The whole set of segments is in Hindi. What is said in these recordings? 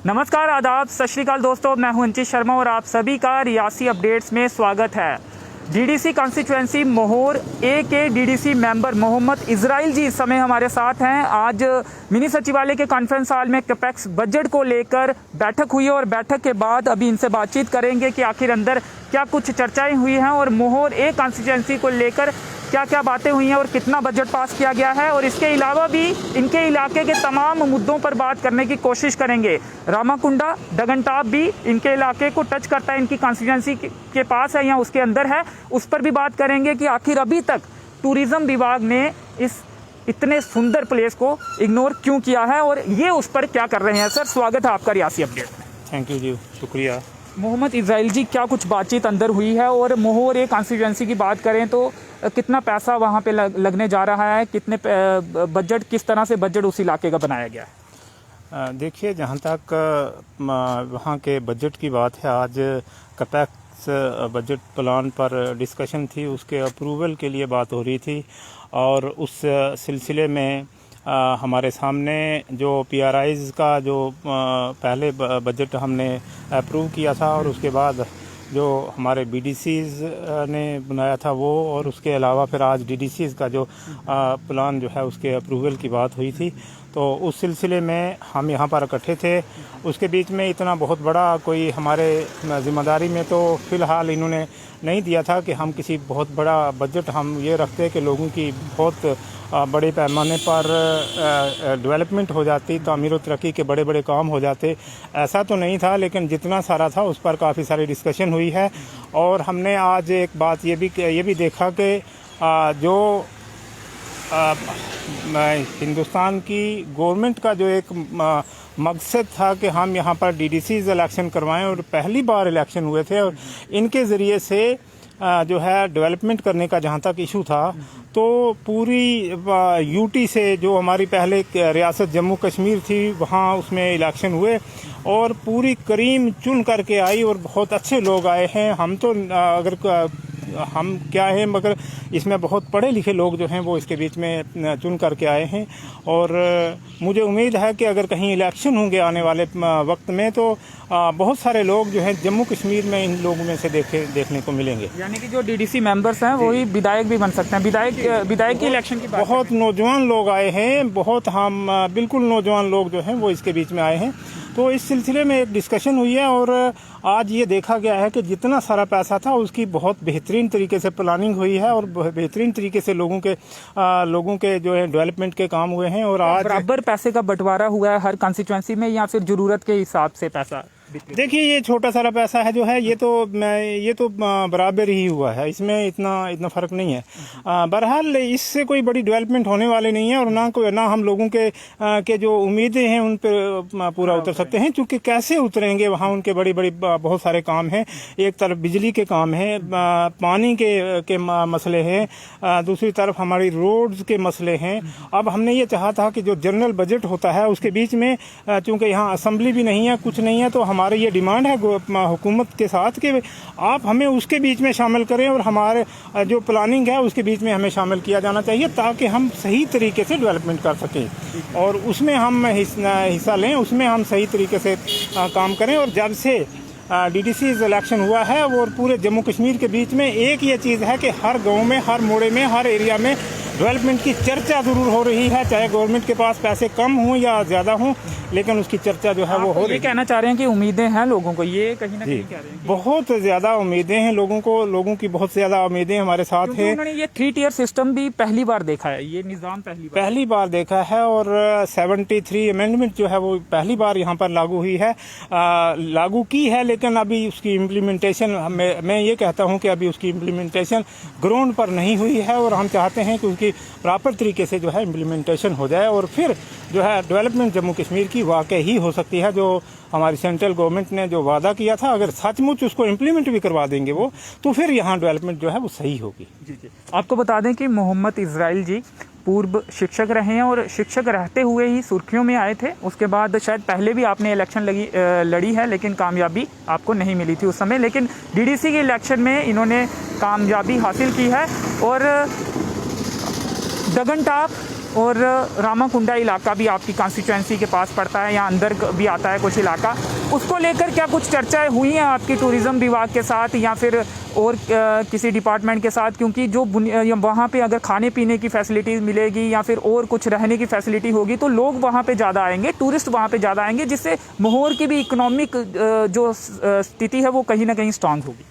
नमस्कार, आदाब, सत श्री अकाल दोस्तों। मैं हूं अंचित शर्मा और आप सभी का रियासी अपडेट्स में स्वागत है। डीडीसी कॉन्स्टिट्यूएंसी मोहर ए के डीडीसी मेंबर मोहम्मद इजराइल जी इस समय हमारे साथ हैं। आज मिनी सचिवालय के कॉन्फ्रेंस हॉल में कैपेक्स बजट को लेकर बैठक हुई है और बैठक के बाद अभी इनसे बातचीत करेंगे कि आखिर अंदर क्या कुछ चर्चाएं हुई हैं और मोहर ए कॉन्स्टिट्यूएंसी को लेकर क्या क्या बातें हुई हैं और कितना बजट पास किया गया है। और इसके अलावा भी इनके इलाके के तमाम मुद्दों पर बात करने की कोशिश करेंगे। रामाकुंडा डगनटाप भी इनके इलाके को टच करता है, इनकी कॉन्स्टिट्यूएंसी के पास है या उसके अंदर है, उस पर भी बात करेंगे कि आखिर अभी तक टूरिज्म विभाग ने इस इतने सुंदर प्लेस को इग्नोर क्यों किया है और ये उस पर क्या कर रहे हैं। सर, स्वागत है आपका रियासी अपडेट में। थैंक यू जी, शुक्रिया। मोहम्मद इजराइल जी, क्या कुछ बातचीत अंदर हुई है और मोहर ए कॉन्स्टिट्यूएंसी की बात करें तो कितना पैसा वहाँ पे लगने जा रहा है, कितने बजट, किस तरह से बजट उस इलाके का बनाया गया है? देखिए, जहाँ तक वहाँ के बजट की बात है, आज कैपेक्स बजट प्लान पर डिस्कशन थी, उसके अप्रूवल के लिए बात हो रही थी और उस सिलसिले में हमारे सामने जो पीआरआईज़ का जो पहले बजट हमने अप्रूव किया था और उसके बाद जो हमारे बीडीसीज़ ने बनाया था वो, और उसके अलावा फिर आज डीडीसीज़ का जो प्लान जो है उसके अप्रूवल की बात हुई थी। तो उस सिलसिले में हम यहाँ पर इकट्ठे थे। उसके बीच में इतना बहुत बड़ा कोई हमारे ज़िम्मेदारी में तो फ़िलहाल इन्होंने नहीं दिया था कि हम किसी बहुत बड़ा बजट हम ये रखते कि लोगों की बहुत बड़े पैमाने पर डेवलपमेंट हो जाती, तामीर व तरक्की के बड़े बड़े काम हो जाते। ऐसा तो नहीं था, लेकिन जितना सारा था उस पर काफ़ी सारी डिस्कशन हुई है। और हमने आज एक बात ये भी देखा कि जो हिंदुस्तान की गवर्नमेंट का जो एक मकसद था कि हम यहाँ पर डीडीसीज़ इलेक्शन करवाएं, और पहली बार इलेक्शन हुए थे और इनके ज़रिए से जो है डेवलपमेंट करने का जहाँ तक इशू था, तो पूरी यूटी से जो हमारी पहले रियासत जम्मू कश्मीर थी वहाँ उसमें इलेक्शन हुए और पूरी करीम चुन करके आई और बहुत अच्छे लोग आए हैं। हम तो अगर हम क्या है, मगर इसमें बहुत पढ़े लिखे लोग जो हैं वो इसके बीच में चुन करके आए हैं। और मुझे उम्मीद है कि अगर कहीं इलेक्शन होंगे आने वाले वक्त में तो बहुत सारे लोग जो हैं जम्मू कश्मीर में इन लोगों में से देखने को मिलेंगे। यानी कि जो डीडीसी मेंबर्स हैं वही विधायक भी बन सकते हैं। विधायक की इलेक्शन की बात, बहुत नौजवान लोग आए हैं, बहुत हम बिल्कुल नौजवान लोग जो हैं वो इसके बीच में आए हैं। तो इस सिलसिले में एक डिस्कशन हुई है और आज ये देखा गया है कि जितना सारा पैसा था उसकी बहुत बेहतरीन तरीके से प्लानिंग हुई है और बेहतरीन तरीके से लोगों के जो है डेवलपमेंट के काम हुए हैं। और आज बराबर पैसे का बंटवारा हुआ है हर कॉन्स्टिट्यूएंसी में या फिर जरूरत के हिसाब से पैसा? देखिए, ये छोटा सारा पैसा है जो है ये तो बराबर ही हुआ है, इसमें इतना फर्क नहीं है। बहरहाल इससे कोई बड़ी डेवलपमेंट होने वाली नहीं है और ना हम लोगों के जो उम्मीदें हैं उन पर पूरा उतर सकते हैं, क्योंकि कैसे उतरेंगे, वहाँ उनके बड़ी बहुत सारे काम हैं। एक तरफ बिजली के काम हैं, पानी के मसले हैं, दूसरी तरफ हमारी रोड्स के मसले हैं। अब हमने ये चाहा था कि जो जनरल बजट होता है उसके बीच में, चूँकि यहाँ असम्बली भी नहीं है, कुछ नहीं है, तो हमारी ये डिमांड है हुकूमत के साथ कि आप हमें उसके बीच में शामिल करें और हमारे जो प्लानिंग है उसके बीच में हमें शामिल किया जाना चाहिए ताकि हम सही तरीके से डेवलपमेंट कर सकें और उसमें हम हिस्सा लें, उसमें हम सही तरीके से काम करें। और जब से डीडीसी इलेक्शन हुआ है और पूरे जम्मू कश्मीर के बीच में एक ये चीज़ है कि हर गांव में, हर मोड़े में, हर एरिया में डेवलपमेंट की चर्चा ज़रूर हो रही है, चाहे गवर्नमेंट के पास पैसे कम हों या ज़्यादा हों, लेकिन उसकी चर्चा जो है वो हो रही है। कहना चाह रहे हैं कि उम्मीदें हैं लोगों को, ये कहीं ना कहीं कह रहे हैं बहुत ज़्यादा उम्मीदें हैं लोगों की बहुत ज़्यादा उम्मीदें हमारे साथ हैं। उन्होंने ये 3 टियर सिस्टम भी पहली बार देखा है, ये निज़ाम पहली बार देखा है और 73 अमेंडमेंट जो है वो पहली बार यहाँ पर लागू हुई है, लागू की है, लेकिन अभी उसकी इम्प्लीमेंटेशन, मैं ये कहता हूँ कि अभी उसकी इम्प्लीमेंटेशन ग्राउंड पर नहीं हुई है और हम चाहते हैं कि उसकी प्रॉपर तरीके से जो है इम्प्लीमेंटेशन हो जाए और फिर जो है डेवलपमेंट जम्मू कश्मीर की वाकई ही हो सकती है। जो हमारी सेंट्रल गवर्नमेंट ने जो वादा किया था, अगर सचमुच उसको इम्प्लीमेंट भी करवा देंगे वो, तो फिर यहाँ डेवलपमेंट जो है वो सही होगी। जी। आपको बता दें कि मोहम्मद इजराइल जी पूर्व शिक्षक रहे हैं और शिक्षक रहते हुए ही सुर्खियों में आए थे। उसके बाद शायद पहले भी आपने इलेक्शन लड़ी है, लेकिन कामयाबी आपको नहीं मिली थी उस समय, लेकिन डीडीसी के इलेक्शन में इन्होंने कामयाबी हासिल की है। और डगनटाप और रामाकुंडा इलाका भी आपकी कॉन्स्टिट्यूंसी के पास पड़ता है, यहाँ अंदर भी आता है कुछ इलाका। उसको लेकर क्या कुछ चर्चाएं हुई हैं आपकी टूरिज़्म विभाग के साथ या फिर और किसी डिपार्टमेंट के साथ? क्योंकि जो वहाँ पे अगर खाने पीने की फैसिलिटीज़ मिलेगी या फिर और कुछ रहने की फैसिलिटी होगी तो लोग वहाँ पे ज़्यादा आएंगे, टूरिस्ट वहाँ पे ज़्यादा आएंगे, जिससे मोहोर की भी इकोनॉमिक जो स्थिति है वो कहीं ना कहीं स्ट्रांग होगी।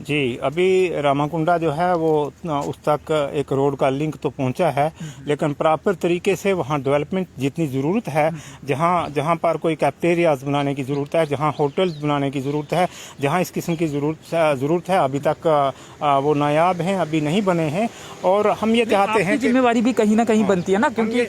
जी, अभी रामाकुंडा जो है वो उस तक एक रोड का लिंक तो पहुंचा है, लेकिन प्रॉपर तरीके से वहाँ डेवलपमेंट जितनी ज़रूरत है, जहाँ पर कोई कैफेटेरियाज बनाने की ज़रूरत है, जहाँ होटल्स बनाने की ज़रूरत है, जहाँ इस किस्म की ज़रूरत है, अभी तक वो नायाब हैं, अभी नहीं बने हैं। और हम ये चाहते हैं, जिम्मेवारी भी कहीं ना कहीं बनती है ना, क्योंकि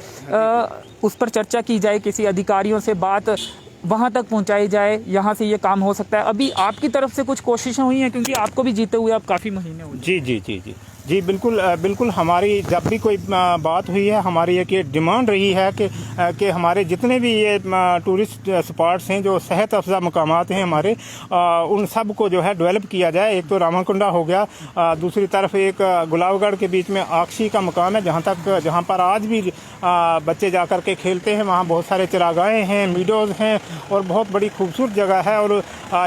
उस पर चर्चा की जाए, किसी अधिकारियों से बात वहाँ तक पहुँचाई जाए, यहाँ से ये काम हो सकता है। अभी आपकी तरफ से कुछ कोशिशें हुई हैं, क्योंकि आपको भी जीते हुए अब काफ़ी महीने हुए। जी जी जी जी जी, बिल्कुल हमारी जब भी कोई बात हुई है, हमारी एक ये डिमांड रही है कि हमारे जितने भी ये टूरिस्ट स्पॉट्स हैं, जो सेहत अफजा मकामात हैं हमारे, उन सब को जो है डेवलप किया जाए। एक तो रामाकुंडा हो गया, दूसरी तरफ एक गुलाबगढ़ के बीच में आक्षी का मकाम है, जहाँ पर आज भी बच्चे जा कर के खेलते हैं। वहाँ बहुत सारे चरागाहें हैं, मीडोज़ हैं और बहुत बड़ी खूबसूरत जगह है। और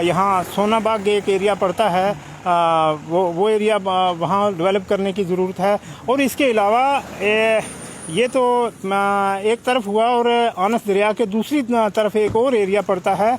यहाँ सोनाबाग एक एरिया पड़ता है, वो एरिया वहाँ डेवलप करने की ज़रूरत है। और इसके अलावा ये तो एक तरफ हुआ, और आनस दरिया के दूसरी तरफ एक और एरिया पड़ता है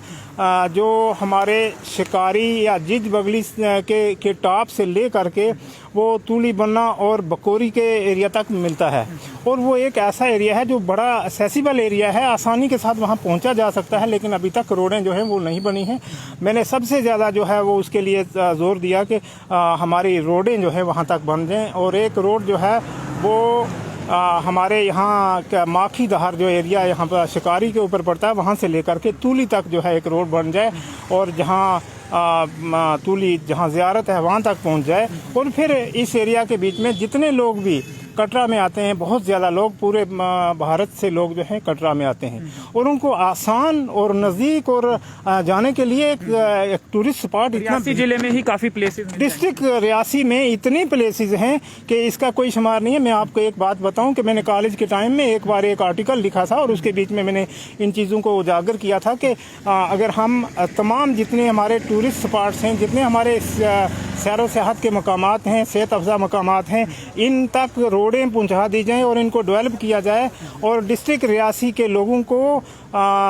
जो हमारे शिकारी या जिज बगली के टॉप से ले करके वो तूली बन्ना और बकोरी के एरिया तक मिलता है। और वो एक ऐसा एरिया है जो बड़ा एक्सेसिबल एरिया है, आसानी के साथ वहाँ पहुँचा जा सकता है, लेकिन अभी तक रोडें जो हैं वो नहीं बनी हैं। मैंने सबसे ज़्यादा जो है वो उसके लिए ज़ोर दिया कि हमारी रोडें जो है वहाँ तक बन जाएँ। और एक रोड जो है वो हमारे यहाँ माखी दहार जो एरिया यहाँ पर शिकारी के ऊपर पड़ता है, वहाँ से लेकर के तूली तक जो है एक रोड बन जाए, और जहाँ तूली जहाँ ज़ियारत है वहाँ तक पहुँच जाए। और फिर इस एरिया के बीच में जितने लोग भी कटरा में आते हैं, बहुत ज़्यादा लोग पूरे भारत से लोग जो हैं कटरा में आते हैं, और उनको आसान और नज़दीक और जाने के लिए एक टूरिस्ट स्पॉट रियासी जिले में ही काफ़ी प्लेसेस, डिस्ट्रिक्ट रियासी में इतने प्लेसेस हैं कि इसका कोई शुमार नहीं है। मैं आपको एक बात बताऊं कि मैंने कॉलेज के टाइम में एक बार एक आर्टिकल लिखा था, और उसके बीच में मैंने इन चीज़ों को उजागर किया था कि अगर हम तमाम जितने हमारे टूरिस्ट स्पॉट्स हैं, जितने हमारे सैर व सियाहत के मकामात हैं, सेहत अफजा मकामात हैं, इन तक रोडें पहुंचा दी जाएं और इनको डेवलप किया जाए, और डिस्ट्रिक्ट रियासी के लोगों को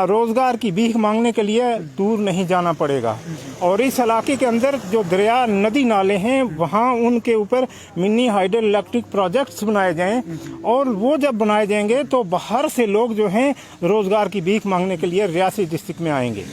रोज़गार की भीख मांगने के लिए दूर नहीं जाना पड़ेगा। और इस इलाके के अंदर जो दरिया नदी नाले हैं, वहाँ उनके ऊपर मिनी हाइडल इलेक्ट्रिक प्रोजेक्ट्स बनाए जाएं, और वो जब बनाए जाएंगे तो बाहर से लोग जो हैं रोज़गार की भीख मांगने के लिए रियासी डिस्ट्रिक्ट में आएंगे।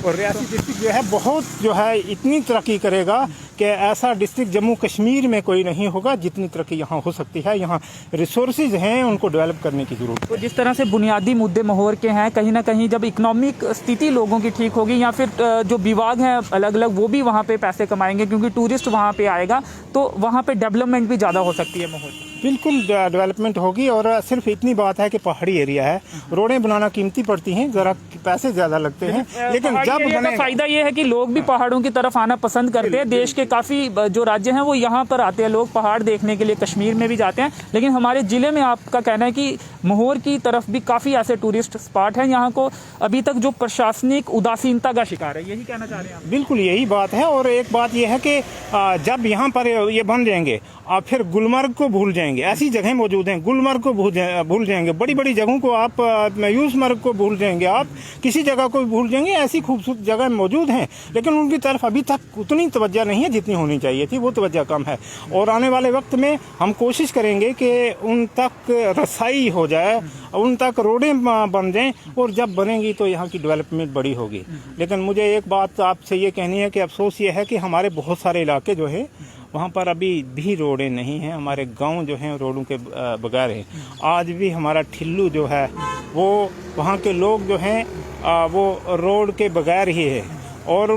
और रियासी डिस्ट्रिक्ट जो है बहुत जो है इतनी तरक्की करेगा कि ऐसा डिस्ट्रिक्ट जम्मू कश्मीर में कोई नहीं होगा जितनी तरक्की यहाँ हो सकती है। यहाँ रिसोर्सेज हैं, उनको डेवलप करने की ज़रूरत है। तो जिस तरह से बुनियादी मुद्दे मोहोर के हैं, कहीं ना कहीं जब इकोनॉमिक स्थिति लोगों की ठीक होगी, या फिर जो विभाग हैं अलग अलग वो भी वहाँ पे पैसे कमाएंगे, क्योंकि टूरिस्ट वहाँ पे आएगा, तो वहाँ पे डेवलपमेंट भी ज़्यादा हो सकती है मोहोर। बिल्कुल डेवलपमेंट होगी। और सिर्फ इतनी बात है कि पहाड़ी एरिया है, रोडें बनाना कीमती पड़ती हैं, ज़रा पैसे ज़्यादा लगते हैं, लेकिन जब बने फायदा ये है कि लोग भी पहाड़ों की तरफ आना पसंद करते हैं। देश के काफ़ी जो राज्य हैं वो यहाँ पर आते हैं लोग पहाड़ देखने के लिए, कश्मीर में भी जाते हैं। लेकिन हमारे ज़िले में आपका कहना है कि मोहोर की तरफ भी काफ़ी ऐसे टूरिस्ट स्पॉट हैं, यहाँ को अभी तक जो प्रशासनिक उदासीनता का शिकार है, यही कहना चाह रहे हैं आप? बिल्कुल यही बात है। और एक बात यह है कि जब यहाँ पर ये बन जाएंगे, आप फिर गुलमर्ग को भूल जाएंगे। ऐसी जगह मौजूद हैं, गुलमर्ग को भूल जाएंगे, बड़ी बड़ी जगहों को आप, यूसमर्ग को भूल जाएंगे, आप किसी जगह को भूल जाएंगे। ऐसी खूबसूरत जगह मौजूद हैं, लेकिन उनकी तरफ अभी तक उतनी तवज्जो नहीं है जितनी होनी चाहिए थी, वो तवज्जो कम है। और आने वाले वक्त में हम कोशिश करेंगे कि उन तक रसाई हो जाए, उन तक रोडें बन जाएं, और जब बनेंगी तो यहाँ की डेवलपमेंट बड़ी होगी। लेकिन मुझे एक बात आपसे ये कहनी है कि अफसोस ये है कि हमारे बहुत सारे इलाके जो है वहाँ पर अभी भी रोडें नहीं हैं। हमारे गांव जो हैं रोडों के बगैर हैं। आज भी हमारा ठिल्लू जो है वो, वहाँ के लोग जो हैं वो रोड के बगैर ही है, और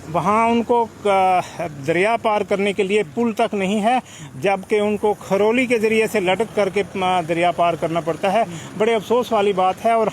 वहाँ उनको दरिया पार करने के लिए पुल तक नहीं है, जबकि उनको खरोली के ज़रिए से लटक करके दरिया पार करना पड़ता है। बड़े अफसोस वाली बात है। और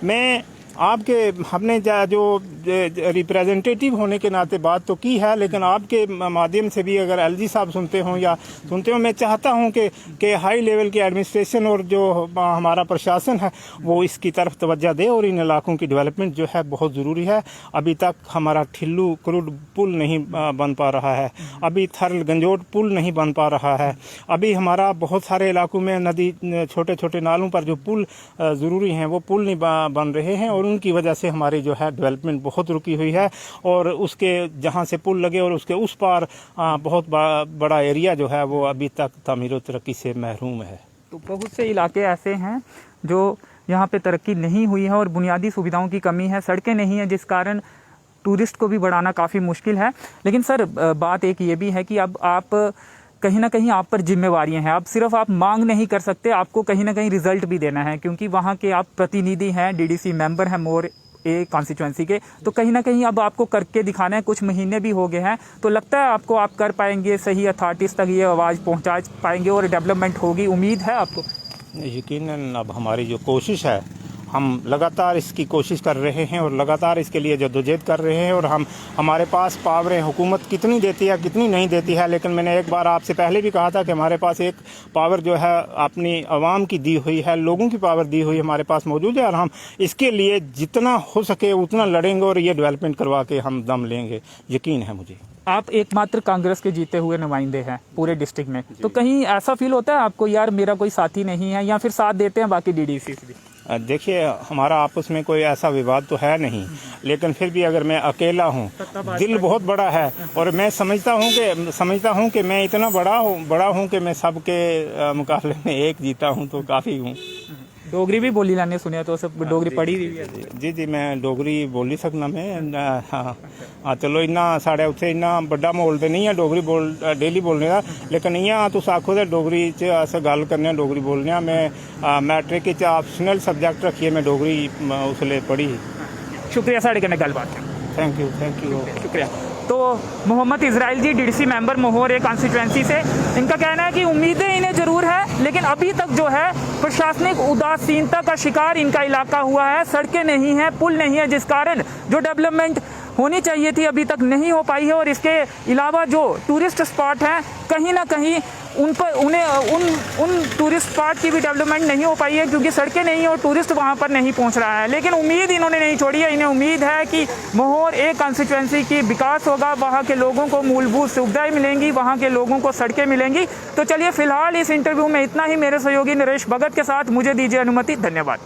मैं आपके हमने जो रिप्रेजेंटेटिव होने के नाते बात तो की है, लेकिन आपके माध्यम से भी अगर एलजी साहब सुनते हों या सुनते हो, मैं चाहता हूं कि हाई लेवल की एडमिनिस्ट्रेशन और जो हमारा प्रशासन है वो इसकी तरफ तवज्जो दे और इन इलाकों की डेवलपमेंट जो है बहुत ज़रूरी है। अभी तक हमारा ठिल्लू क्रूड पुल नहीं बन पा रहा है, अभी थरल गंजोट पुल नहीं बन पा रहा है, अभी हमारा बहुत सारे इलाकों में नदी छोटे छोटे नालों पर जो पुल ज़रूरी हैं वो पुल नहीं बन रहे हैं, और उनकी वजह से हमारी जो है डेवलपमेंट बहुत रुकी हुई है। और उसके जहां से पुल लगे और उसके उस पार बहुत बड़ा एरिया जो है वो अभी तक तामीर व तरक्की से महरूम है। तो बहुत से इलाके ऐसे हैं जो यहाँ पे तरक्की नहीं हुई है और बुनियादी सुविधाओं की कमी है, सड़कें नहीं है, जिस कारण टूरिस्ट को भी बढ़ाना काफ़ी मुश्किल है। लेकिन सर बात एक ये भी है कि अब आप कहीं ना कहीं आप पर जिम्मेवारियां हैं, अब सिर्फ आप मांग नहीं कर सकते, आपको कहीं ना कहीं रिजल्ट भी देना है, क्योंकि वहाँ के आप प्रतिनिधि हैं, डीडीसी मेंबर हैं मोर ए कॉन्स्टिट्यूएंसी के, तो कहीं ना कहीं अब आपको करके दिखाना है। कुछ महीने भी हो गए हैं, तो लगता है आपको आप कर पाएंगे, सही अथॉरिटीज़ तक ये आवाज़ पहुँचा पाएंगे और डेवलपमेंट होगी, उम्मीद है आपको? यकीनन अब हमारी जो कोशिश है, हम लगातार इसकी कोशिश कर रहे हैं और लगातार इसके लिए जद्दोजहद कर रहे हैं, और हमारे पास पावरें हुकूमत कितनी देती है कितनी नहीं देती है, लेकिन मैंने एक बार आपसे पहले भी कहा था कि हमारे पास एक पावर जो है अपनी आवाम की दी हुई है, लोगों की पावर दी हुई हमारे पास मौजूद है, और हम इसके लिए जितना हो सके उतना लड़ेंगे और ये डेवलपमेंट करवा के हम दम लेंगे, यकीन है मुझे। आप एकमात्र कांग्रेस के जीते हुए नुमाइंदे हैं पूरे डिस्ट्रिक्ट में, तो कहीं ऐसा फील होता है आपको यार मेरा कोई साथी नहीं है, या फिर साथ देते हैं बाकी डीडीसी भी? देखिए, हमारा आपस में कोई ऐसा विवाद तो है नहीं, लेकिन फिर भी अगर मैं अकेला हूँ, दिल बहुत बड़ा है, और मैं समझता हूँ कि मैं इतना बड़ा हूँ कि मैं सबके मुकाबले में एक जीता हूँ, तो काफ़ी हूँ। डोगरी भी बोली लाने सुने तो सब डोगरी पढ़ी दी है? जी मैं डोगरी बोली सकना मैं। हाँ चलो, इन्ना साढ़े उत्थे इन्ना बड़ा माहौल तो नहीं है डोगरी डेली बोलने का, लेकिन इ'यां तुस आखो ते डोगरी च अस गल्ल करने डोगरी बोलने आं। मैं मैट्रिक च ऑप्शनल सब्जैक्ट रखिए मैं डोगरी उसले पढ़ी। शुक्रिया साढ़े कन्नै गल्लबात। थैंक यू शुक्रिया। तो मोहम्मद इजराइल जी डीडीसी मेंबर मोहर ए कॉन्स्टिट्यूएंसी से, इनका कहना है कि उम्मीदें इन्हें ज़रूर है, लेकिन अभी तक जो है प्रशासनिक उदासीनता का शिकार इनका इलाका हुआ है। सड़कें नहीं हैं, पुल नहीं है, जिस कारण जो डेवलपमेंट होनी चाहिए थी अभी तक नहीं हो पाई है। और इसके अलावा जो टूरिस्ट स्पॉट हैं, कहीं ना कहीं उन टूरिस्ट स्पॉट की भी डेवलपमेंट नहीं हो पाई है, क्योंकि सड़कें नहीं और टूरिस्ट वहां पर नहीं पहुंच रहा है। लेकिन उम्मीद इन्होंने नहीं छोड़ी है, इन्हें उम्मीद है कि मोहर ए कॉन्स्टिट्यूएंसी की विकास होगा, वहां के लोगों को मूलभूत सुविधाएं मिलेंगी, वहां के लोगों को सड़कें मिलेंगी। तो चलिए फिलहाल इस इंटरव्यू में इतना ही। मेरे सहयोगी नरेश भगत के साथ मुझे दीजिए अनुमति। धन्यवाद।